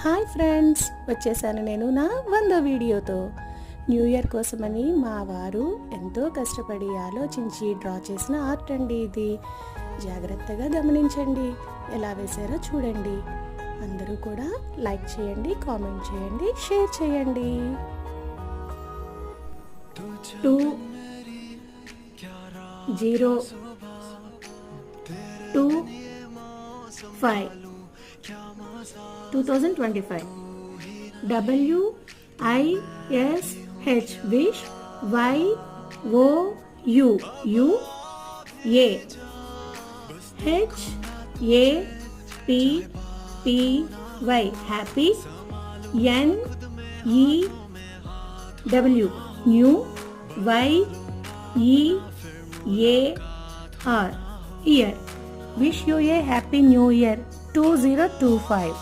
Hi friends, వచ్చేసాను నేను నా 100వ వీడియోతో. న్యూ ఇయర్ కోసమని మా వారు ఎంతో కష్టపడి ఆలోచించి డ్రా చేసిన ఆర్ట్ అండి ఇది. జాగ్రత్తగా గమనించండి, ఎలా వేశారో చూడండి. అందరూ కూడా లైక్ చేయండి, కామెంట్ చేయండి, షేర్ చేయండి. 2025 WISH wish YOUUA HAPPY happy NEW new YEAR year. Wish you a happy new year 2025.